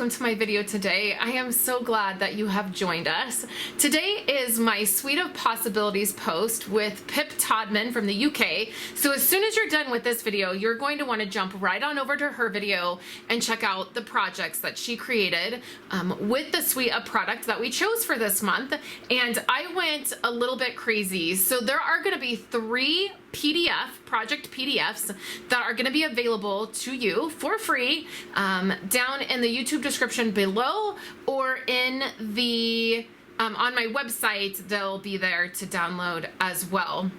welcome to my video today. I am so glad that you have joined us. Today is my Suite of Possibilities post with Pip Todman from the UK. So as soon as you're done with this video, you're going to want to jump right on over to her video and check out the projects that she created with the suite of product that we chose for this month. And I went a little bit crazy. So there are going to be 3 project PDFs that are going to be available to you for free down in the YouTube description below, or in the on my website. They'll be there to download as well.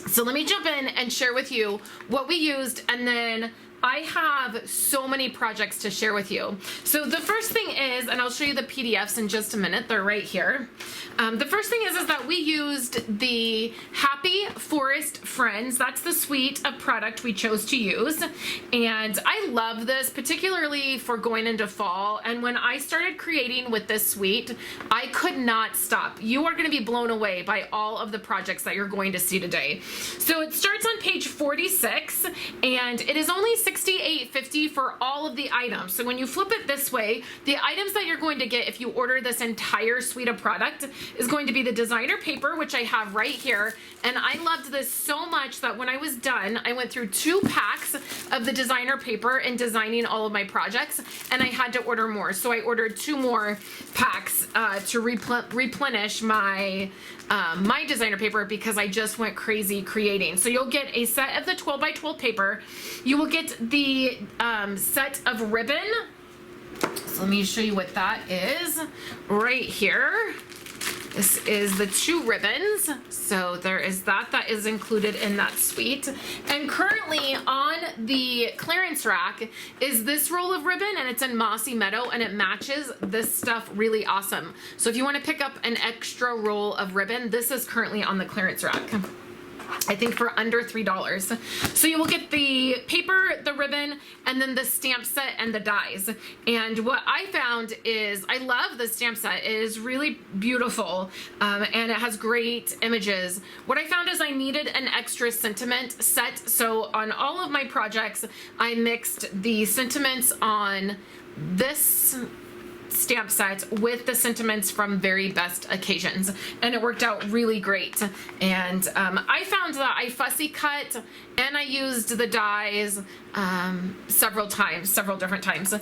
So let me jump in and share with you what we used, and then I have so many projects to share with you. So the first thing is, and I'll show you the PDFs in just a minute, they're right here. The first thing is that we used the Happy Forest Friends. That's the suite of product we chose to use. And I love this, particularly for going into fall. And when I started creating with this suite, I could not stop. You are going to be blown away by all of the projects that you're going to see today. So it starts on page 46, and it is only $68.50 for all of the items. So when you flip it this way, the items that you're going to get if you order this entire suite of product is going to be the designer paper, which I have right here. And I loved this so much that when I was done, I went through 2 packs of the designer paper in designing all of my projects, and I had to order more. So I ordered 2 more packs to replenish my my designer paper, because I just went crazy creating. So you'll get a set of the 12 by 12 paper. You will get the set of ribbon. So let me show you what that is right here. This is the 2 ribbons. So there is that is included in that suite. And currently on the clearance rack is this roll of ribbon, and it's in Mossy Meadow, and it matches this stuff really awesome. So if you want to pick up an extra roll of ribbon, this is currently on the clearance rack, I think for under $3. So you will get the paper, the ribbon, and then the stamp set and the dies. And what I found is, I love the stamp set. It is really beautiful, and it has great images. What I found is I needed an extra sentiment set. So on all of my projects, I mixed the sentiments on this stamp set with the sentiments from Very Best Occasions, and it worked out really great. And I found that I fussy cut and I used the dies several different times,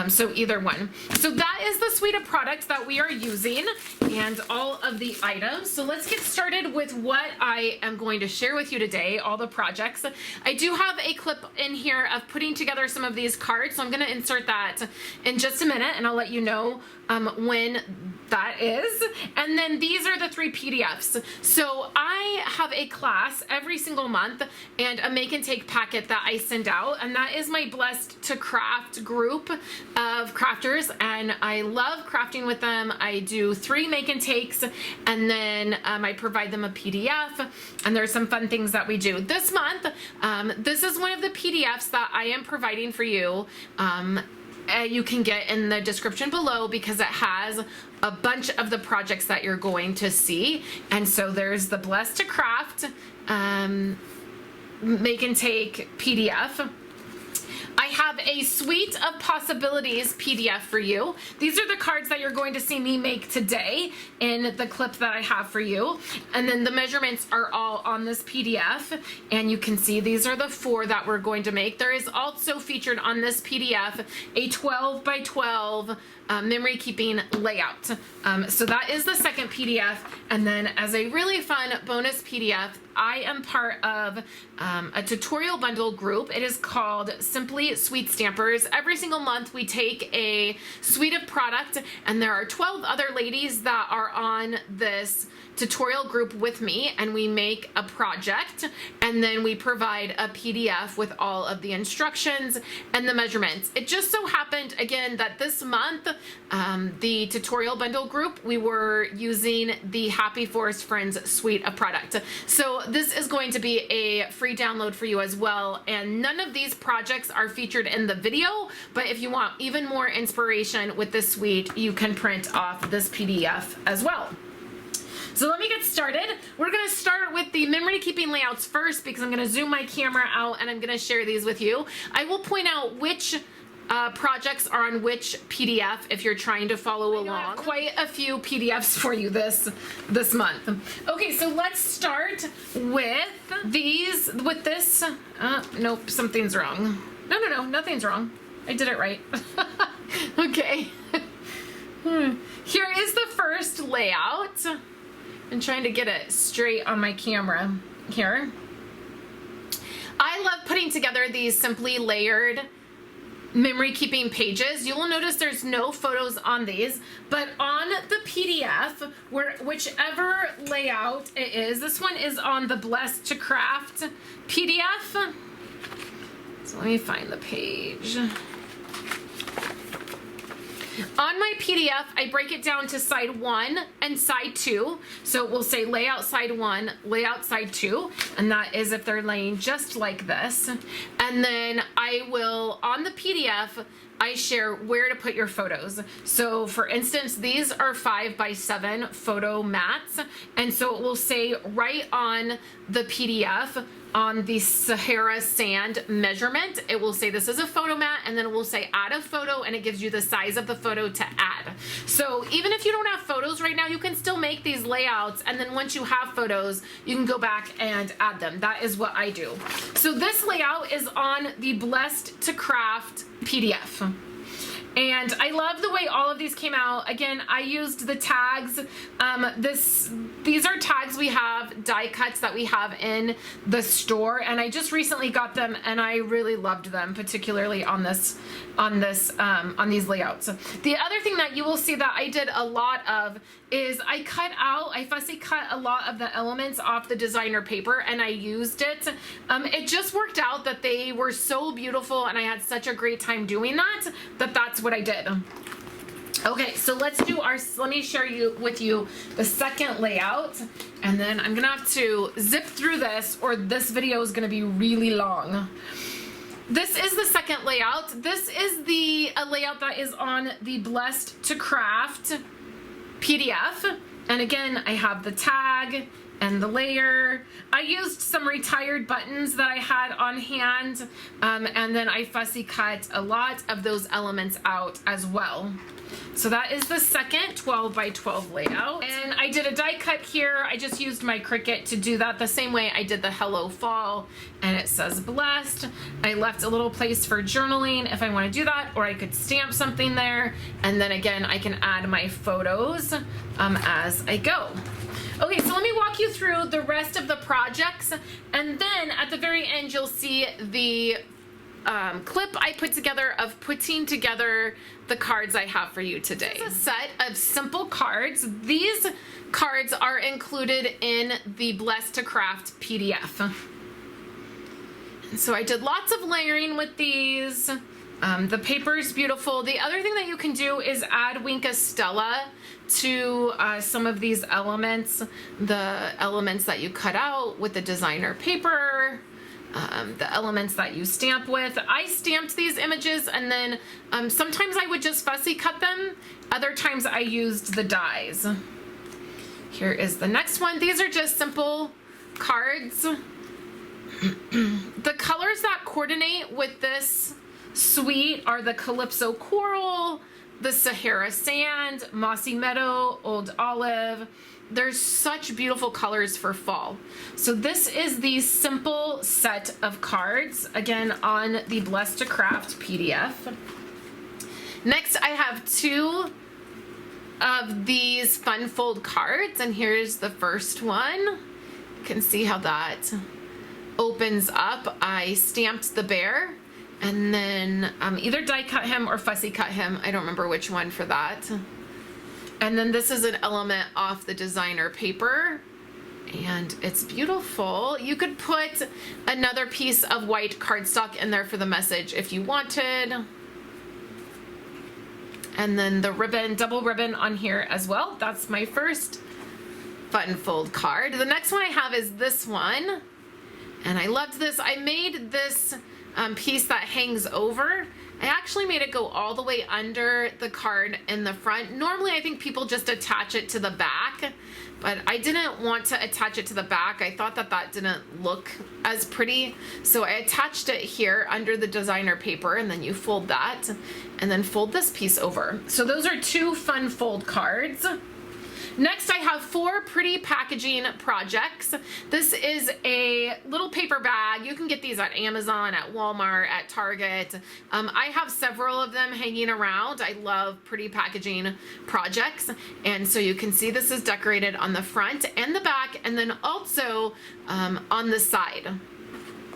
so either one. So that is the suite of products that we are using and all of the items. So let's get started with what I am going to share with you today, all the projects. I do have a clip in here of putting together some of these cards, so I'm going to insert that in just a minute, and I'll let you know when that is. And then these are the 3 PDFs. So I have a class every single month and a make and take packet that I send out, and that is my Blessed to Craft group of crafters, and I love crafting with them. I do 3 make and takes, and then I provide them a PDF, and there's some fun things that we do. This month, this is one of the PDFs that I am providing for you. You can get in the description below, because it has a bunch of the projects that you're going to see. And so there's the Blessed to Craft make and take PDF. I have a Suite of Possibilities PDF for you. These are the cards that you're going to see me make today in the clip that I have for you. And then the measurements are all on this PDF. And you can see these are the 4 that we're going to make. There is also featured on this PDF a 12 by 12 memory keeping layout. So that is the second PDF. And then as a really fun bonus PDF, I am part of a tutorial bundle group. It is called Simply Sweet Stampers. Every single month we take a suite of product, and there are 12 other ladies that are on this tutorial group with me, and we make a project, and then we provide a PDF with all of the instructions and the measurements. It just so happened again that this month the tutorial bundle group, we were using the Happy Forest Friends suite of product. So this is going to be a free download for you as well, and none of these projects are featured in the video, but if you want even more inspiration with this suite, you can print off this PDF as well. So let me get started. We're going to start with the memory keeping layouts first, because I'm going to zoom my camera out and I'm going to share these with you. I will point out which projects are on which PDF if you're trying to follow along. Quite a few PDFs for you this month. Okay, so let's start with this. Nope, something's wrong. No, nothing's wrong. I did it right. Okay. Here is the first layout. I'm trying to get it straight on my camera here. I love putting together these simply layered memory keeping pages. You will notice there's no photos on these, but on the PDF, whichever layout it is, this one is on the Blessed to Craft PDF. So let me find the page. On my PDF, I break it down to side 1 and side 2. So it will say layout side 1, layout side 2, and that is if they're laying just like this. And then I will, on the PDF, I share where to put your photos. So for instance, these are 5x7 photo mats. And so it will say right on the PDF, on the Sahara sand measurement, it will say this is a photo mat, and then it will say add a photo, and it gives you the size of the photo to add. So even if you don't have photos right now, you can still make these layouts, and then once you have photos, you can go back and add them. That is what I do. So this layout is on the Blessed to Craft PDF. And I love the way all of these came out. Again, I used the tags. These are tags we have, die cuts that we have in the store, and I just recently got them, and I really loved them, particularly on these layouts. The other thing that you will see that I did a lot of is I fussy cut a lot of the elements off the designer paper, and I used it. It just worked out that they were so beautiful, and I had such a great time doing that, that's what I did. Okay, so let me share with you the second layout, and then I'm gonna have to zip through this, or this video is gonna be really long. This is the second layout. This is a layout that is on the Blessed to Craft PDF, and again, I have the tag and the layer. I used some retired buttons that I had on hand, and then I fussy cut a lot of those elements out as well. So that is the second 12x12 layout. And I did a die cut here. I just used my Cricut to do that the same way I did the Hello Fall, and it says Blessed. I left a little place for journaling if I want to do that, or I could stamp something there. And then again, I can add my photos as I go. Okay, so let me walk you through the rest of the projects, and then at the very end, you'll see the clip I put together of putting together the cards I have for you today. This is a set of simple cards. These cards are included in the Blessed to Craft PDF. And so I did lots of layering with these. The paper is beautiful. The other thing that you can do is add Wink Stella to some of these elements, the elements that you cut out with the designer paper, the elements that you stamp with. I stamped these images, and then sometimes I would just fussy cut them. Other times I used the dies. Here is the next one. These are just simple cards. The colors that coordinate with this suite are the Calypso Coral, the Sahara Sand, Mossy Meadow, Old Olive. There's such beautiful colors for fall. So this is the simple set of cards, again, on the Blessed to Craft PDF. Next, I have two of these fun fold cards, and here's the first one. You can see how that opens up. I stamped the bear, and then either die cut him or fussy cut him. I don't remember which one for that. And then this is an element off the designer paper, and it's beautiful. You could put another piece of white cardstock in there for the message if you wanted. And then the ribbon, double ribbon on here as well. That's my first fun fold card. The next one I have is this one, and I loved this. I made this piece that hangs over. I actually made it go all the way under the card in the front. Normally I think people just attach it to the back, back, but I didn't want to attach it to the back. I thought that that didn't look as pretty, so I attached it here under the designer paper, and then you fold that and then fold this piece over. So those are 2 fun fold cards. Next, I have 4 pretty packaging projects. This is a little paper bag. You can get these at Amazon, at Walmart, at Target. I have several of them hanging around. I love pretty packaging projects. And so you can see this is decorated on the front and the back, and then also on the side.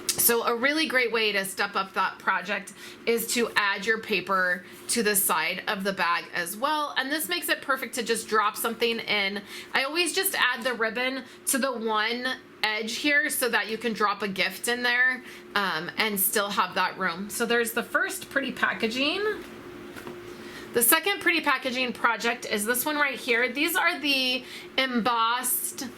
So a really great way to step up that project is to add your paper to the side of the bag as well. And this makes it perfect to just drop something in. I always just add the ribbon to the one edge here so that you can drop a gift in there and still have that room. So there's the first pretty packaging. The second pretty packaging project is this one right here. These are the embossed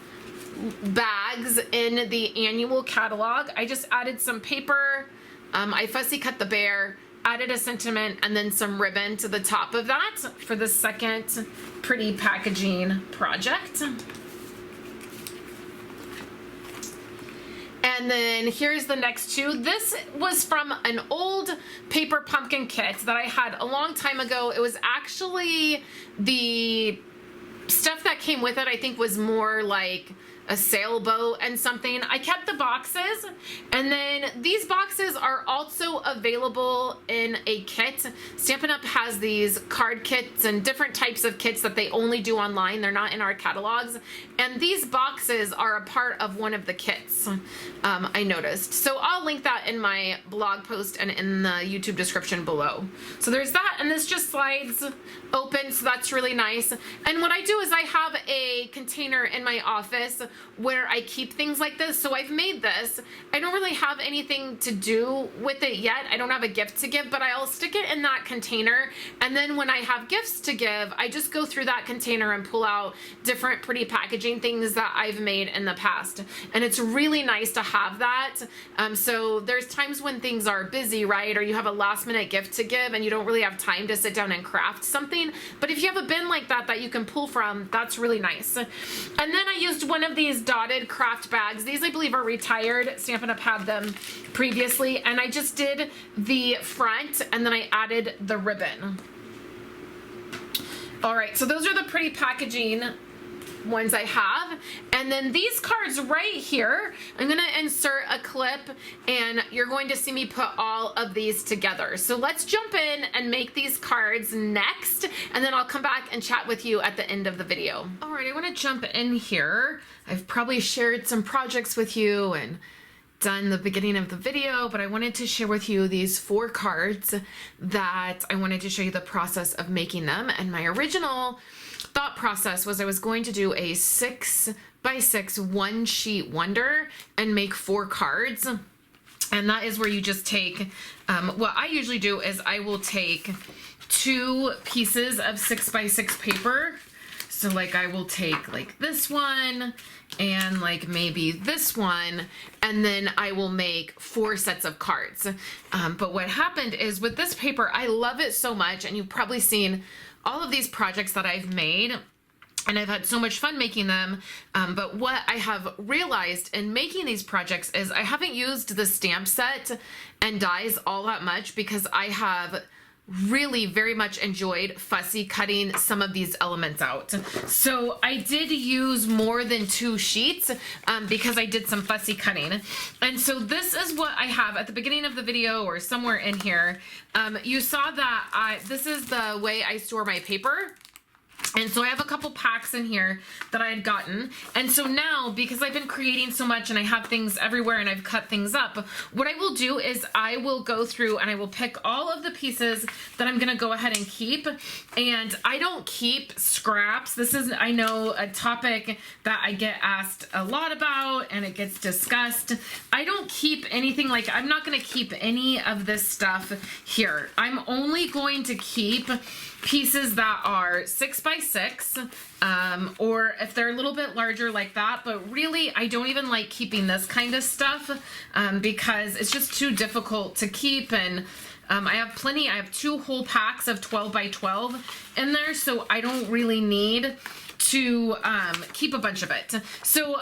bags in the annual catalog. I just added some paper, I fussy cut the bear, added a sentiment, and then some ribbon to the top of that for the second pretty packaging project. And then here's the next 2. This was from an old paper pumpkin kit that I had a long time ago. It was actually the stuff that came with it, I think, was more like a sailboat and something. I kept the boxes, and then these boxes are also available in a kit. Stampin' Up! Has these card kits and different types of kits that they only do online. They're not in our catalogs, and these boxes are a part of one of the kits, I noticed. So I'll link that in my blog post and in the YouTube description below. So there's that, and this just slides open, so that's really nice. And what I do is I have a container in my office where I keep things like this. So I've made this. I don't really have anything to do with it yet. I don't have a gift to give, but I'll stick it in that container. And then when I have gifts to give, I just go through that container and pull out different pretty packaging things that I've made in the past. And it's really nice to have that. So there's times when things are busy, right? Or you have a last minute gift to give and you don't really have time to sit down and craft something. But if you have a bin like that that you can pull from, that's really nice. And then I used one of these dotted craft bags. These, I believe, are retired. Stampin' Up! Had them previously, and I just did the front and then I added the ribbon. All right, so those are the pretty packaging ones I have. And then these cards right here, I'm gonna insert a clip and you're going to see me put all of these together. So let's jump in and make these cards next, and then I'll come back and chat with you at the end of the video. All right, I wanna jump in here. I've probably shared some projects with you and done the beginning of the video, but I wanted to share with you these 4 cards that I wanted to show you the process of making them. And my original thought process was I was going to do a 6x6 one sheet wonder and make 4 cards. And that is where you just take, what I usually do is I will take 2 pieces of 6x6 paper. So like I will take like this one and like maybe this one, and then I will make 4 sets of cards. But what happened is with this paper, I love it so much, and you've probably seen all of these projects that I've made, and I've had so much fun making them. But what I have realized in making these projects is I haven't used the stamp set and dies all that much because I have really very much enjoyed fussy cutting some of these elements out. So I did use more than 2 sheets because I did some fussy cutting. And so this is what I have at the beginning of the video or somewhere in here. You saw that this is the way I store my paper. And so I have a couple packs in here that I had gotten. And so now, because I've been creating so much and I have things everywhere and I've cut things up, what I will do is I will go through and I will pick all of the pieces that I'm going to go ahead and keep. And I don't keep scraps. This is, I know, a topic that I get asked a lot about and it gets discussed. I don't keep anything, like I'm not going to keep any of this stuff here. I'm only going to keep pieces that are 6x6 or if they're a little bit larger like that, but really I don't even like keeping this kind of stuff because it's just too difficult to keep. And I have 2 whole packs of 12x12 in there, so I don't really need to keep a bunch of it. So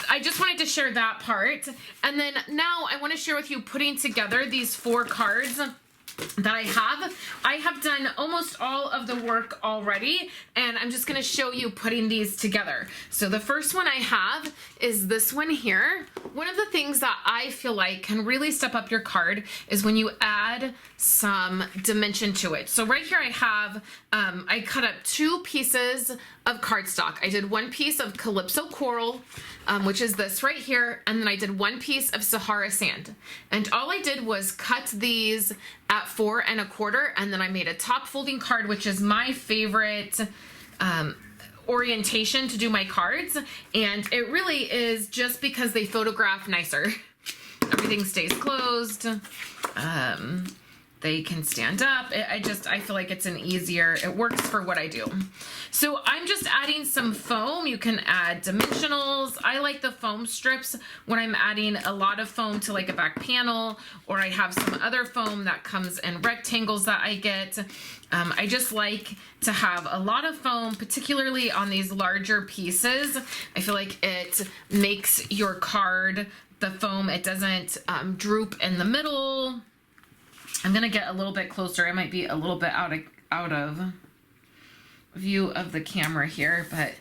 I just wanted to share that part. And then now I want to share with you putting together these 4 cards that I have done almost all of the work already, and I'm just going to show you putting these together. So the first one I have is this one here. One of the things that I feel like can really step up your card is when you add some dimension to it. So right here I have, I cut up 2 pieces of cardstock. I did 1 piece of Calypso Coral, which is this right here, and then I did 1 piece of Sahara Sand. And all I did was cut these at 4 1/4, and then I made a top folding card, which is my favorite orientation to do my cards, and it really is just because they photograph nicer. Everything stays closed. They can stand up. I feel like it's it works for what I do. So I'm just adding some foam. You can add dimensionals. I like the foam strips when I'm adding a lot of foam to like a back panel, or I have some other foam that comes in rectangles that I get. I just like to have a lot of foam, particularly on these larger pieces. I feel like it makes your card, the foam, it doesn't droop in the middle. I'm gonna get a little bit closer. I might be a little bit out of view of the camera here, but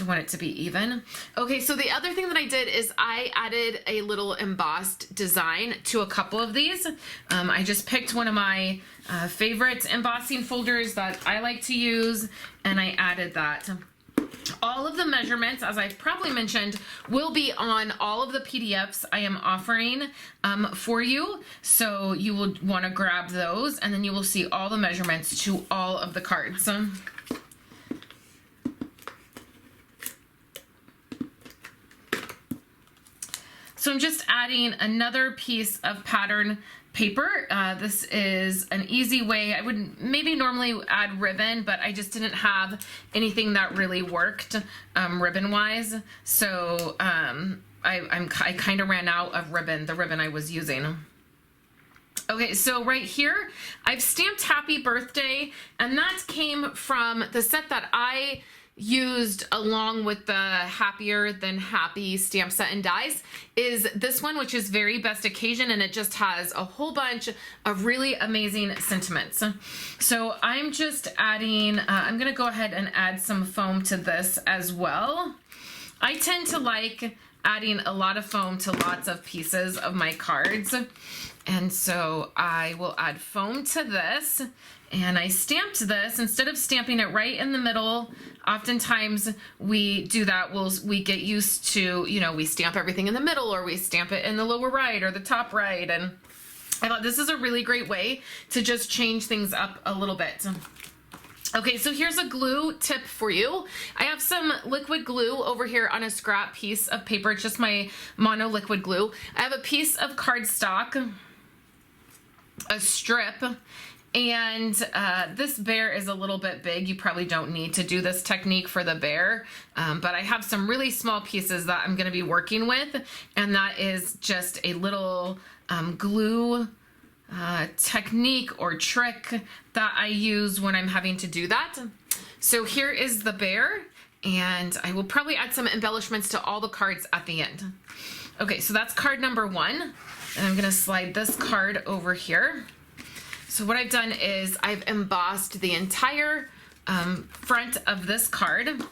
I want it to be even. Okay, so the other thing that I did is I added a little embossed design to a couple of these. I just picked one of my favorite embossing folders that I like to use, and I added that. All of the measurements, as I probably mentioned, will be on all of the PDFs I am offering for you. So you will want to grab those, and then you will see all the measurements to all of the cards. So I'm just adding another piece of pattern paper. This is an easy way. I would maybe normally add ribbon, but I just didn't have anything that really worked ribbon wise. So I kind of ran out of ribbon, the ribbon I was using. Okay, so right here, I've stamped Happy Birthday, and that came from the set that I used along with the Happier Than Happy stamp set and dies, is this one, which is Very Best Occasion, and it just has a whole bunch of really amazing sentiments. So I'm just adding, I'm gonna go ahead and add some foam to this as well. I tend to like adding a lot of foam to lots of pieces of my cards, and so I will add foam to this. And I stamped this, instead of stamping it right in the middle. Oftentimes we do that, we get used to, you know, we stamp everything in the middle, or we stamp it in the lower right or the top right. And I thought this is a really great way to just change things up a little bit. Okay, so here's a glue tip for you. I have some liquid glue over here on a scrap piece of paper. It's just my mono liquid glue. I have a piece of cardstock, a strip, and this bear is a little bit big. You probably don't need to do this technique for the bear, but I have some really small pieces that I'm gonna be working with, and that is just a little glue technique or trick that I use when I'm having to do that. So here is the bear, and I will probably add some embellishments to all the cards at the end. Okay, so that's card number 1, and I'm gonna slide this card over here. So what I've done is I've embossed the entire front of this card,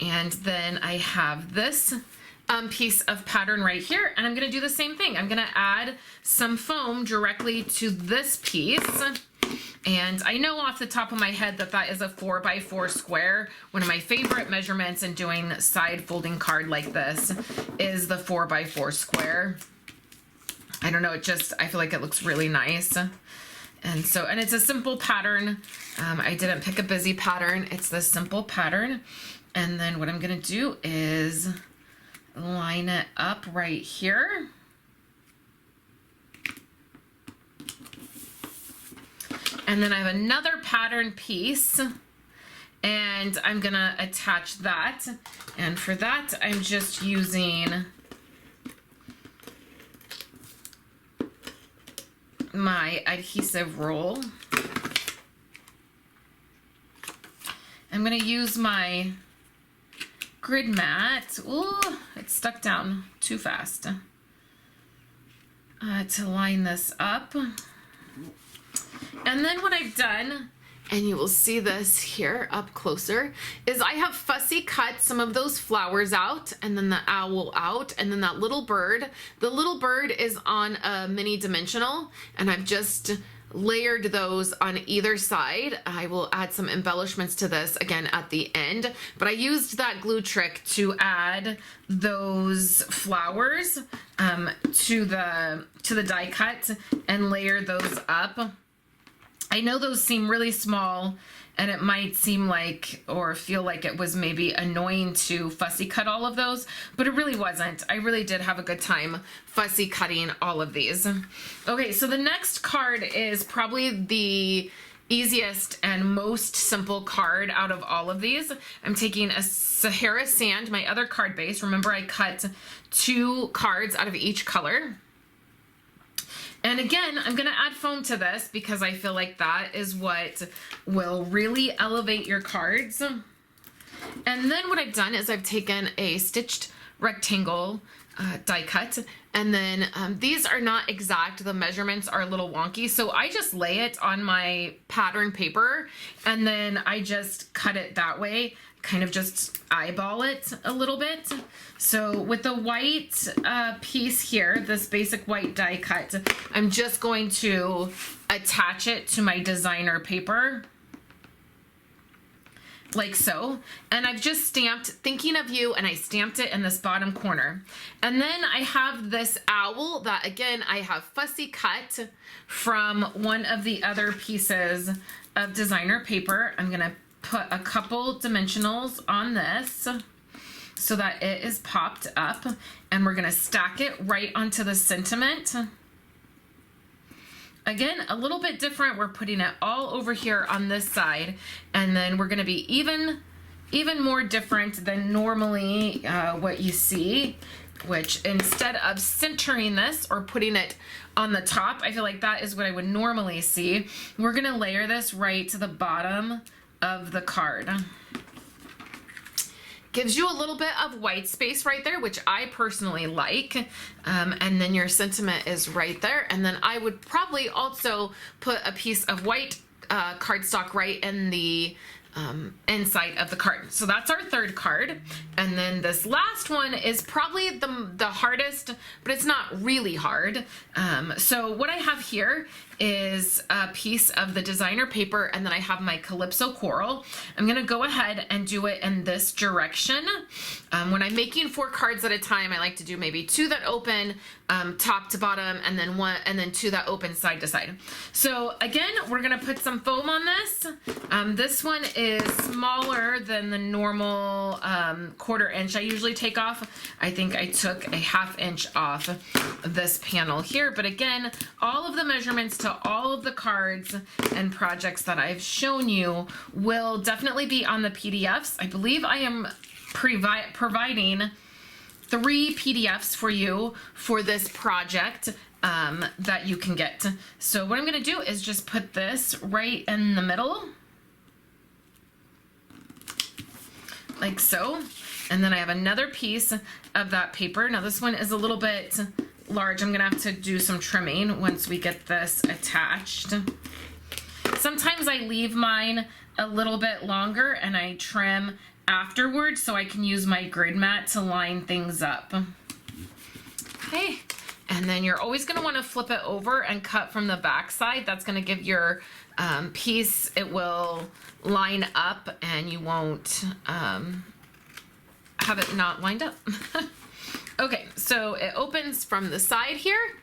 and then I have this piece of pattern right here, and I'm gonna do the same thing. I'm gonna add some foam directly to this piece, and I know off the top of my head that that is a 4x4 square. One of my favorite measurements in doing side folding card like this is the 4x4 square. I don't know, I feel like it looks really nice. And it's a simple pattern. I didn't pick a busy pattern. It's this simple pattern. And then what I'm gonna do is line it up right here. And then I have another pattern piece, and I'm gonna attach that. And for that, I'm just using my adhesive roll. I'm going to use my grid mat. Ooh, it's stuck down too fast. To line this up. And then what I've done, and you will see this here up closer, is I have fussy cut some of those flowers out, and then the owl out, and then that little bird. The little bird is on a mini dimensional, and I've just layered those on either side. I will add some embellishments to this again at the end, but I used that glue trick to add those flowers to the die cut and layer those up. I know those seem really small, and it might seem like or feel like it was maybe annoying to fussy cut all of those, but it really wasn't. I really did have a good time fussy cutting all of these. Okay, so the next card is probably the easiest and most simple card out of all of these. I'm taking a Sahara Sand, my other card base. Remember, I cut 2 cards out of each color. And again, I'm going to add foam to this because I feel like that is what will really elevate your cards. And then what I've done is I've taken a stitched rectangle die cut, and then these are not exact. The measurements are a little wonky, so I just lay it on my pattern paper, and then I just cut it that way, kind of just eyeball it a little bit. So with the white piece here, this basic white die cut, I'm just going to attach it to my designer paper, like so. And I've just stamped Thinking of You, and I stamped it in this bottom corner. And then I have this owl that, again, I have fussy cut from one of the other pieces of designer paper. I'm gonna put a couple dimensionals on this so that it is popped up, and we're gonna stack it right onto the sentiment. Again, a little bit different. We're putting it all over here on this side, and then we're gonna be even more different than normally what you see, which instead of centering this or putting it on the top, I feel like that is what I would normally see. We're gonna layer this right to the bottom of the card. Gives you a little bit of white space right there, which I personally like. And then your sentiment is right there. And then I would probably also put a piece of white cardstock right in the inside of the card. So that's our third card. And then this last one is probably the hardest, but it's not really hard. So what I have here is a piece of the designer paper, and then I have my Calypso Coral. I'm gonna go ahead and do it in this direction. When I'm making 4 cards at a time, I like to do maybe 2 that open top to bottom, and then 2 that open side to side. So again, we're gonna put some foam on this. This one is smaller than the normal 1/4 inch I usually take off. I think I took a 1/2 inch off this panel here, but again, all of the measurements to all of the cards and projects that I've shown you will definitely be on the PDFs. I believe I am providing 3 PDFs for you for this project that you can get. So what I'm going to do is just put this right in the middle, like so. And then I have another piece of that paper. Now this one is a little bit large. I'm gonna have to do some trimming once we get this attached. Sometimes I leave mine a little bit longer and I trim afterwards so I can use my grid mat to line things up. Okay, and then you're always gonna wanna flip it over and cut from the back side. That's gonna give your piece, it will line up and you won't have it not lined up. Okay, so it opens from the side here.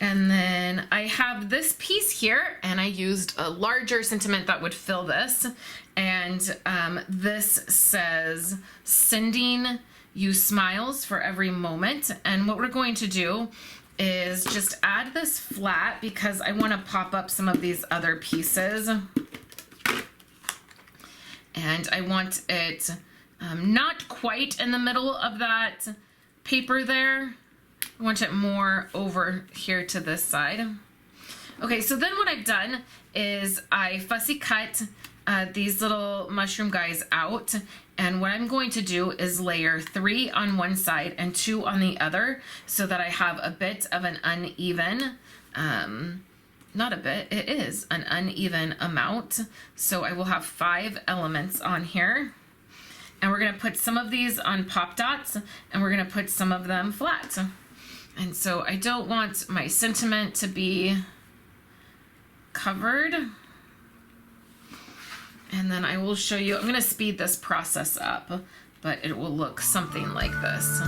And then I have this piece here, and I used a larger sentiment that would fill this. And this says, sending you smiles for every moment. And what we're going to do is just add this flat because I want to pop up some of these other pieces. And I want it not quite in the middle of that paper there. I want it more over here to this side. Okay, so then what I've done is I fussy cut these little mushroom guys out, and what I'm going to do is layer 3 on one side and 2 on the other so that I have a bit of an uneven, not a bit, it is an uneven amount. So I will have 5 elements on here, and we're going to put some of these on pop dots and we're going to put some of them flat. And so I don't want my sentiment to be covered. And then I will show you, I'm going to speed this process up, but it will look something like this.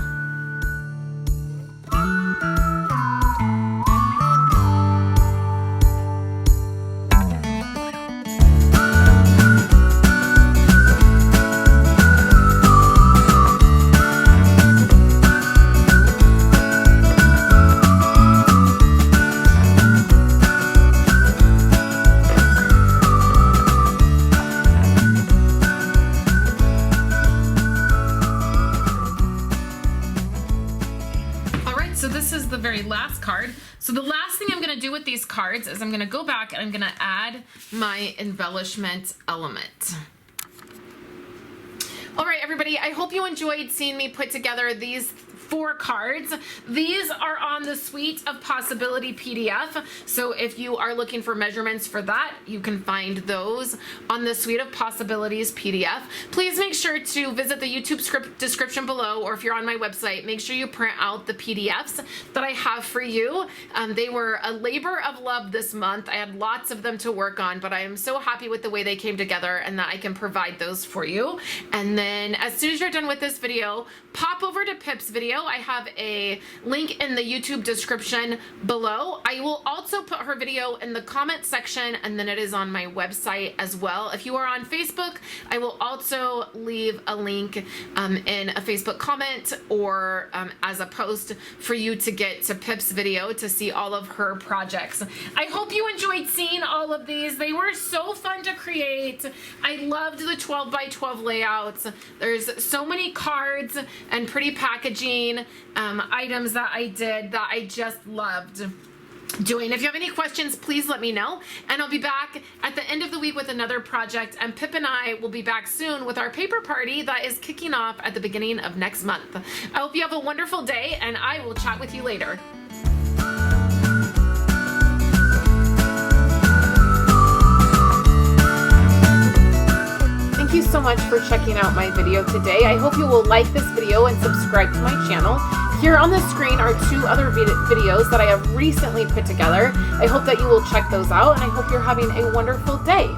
So this is the very last card. So the last thing I'm going to do with these cards is I'm going to go back and I'm going to add my embellishment element. All right, everybody, I hope you enjoyed seeing me put together these 4 cards. These are on the Suite of Possibility PDF. So if you are looking for measurements for that, you can find those on the Suite of Possibilities PDF. Please make sure to visit the YouTube script description below, or if you're on my website, make sure you print out the PDFs that I have for you. They were a labor of love this month. I had lots of them to work on, but I am so happy with the way they came together and that I can provide those for you. And then as soon as you're done with this video, pop over to Pip's video. I have a link in the YouTube description below. I will also put her video in the comment section, and then it is on my website as well. If you are on Facebook, I will also leave a link in a Facebook comment or as a post for you to get to Pip's video to see all of her projects. I hope you enjoyed seeing all of these. They were so fun to create. I loved the 12 by 12 layouts. There's so many cards and pretty packaging items that I did that I just loved doing. If you have any questions, please let me know, and I'll be back at the end of the week with another project, and Pip and I will be back soon with our paper party that is kicking off at the beginning of next month. I hope you have a wonderful day, and I will chat with you later. Thank you so much for checking out my video today. I hope you will like this video and subscribe to my channel. Here on the screen are 2 other videos that I have recently put together. I hope that you will check those out, and I hope you're having a wonderful day.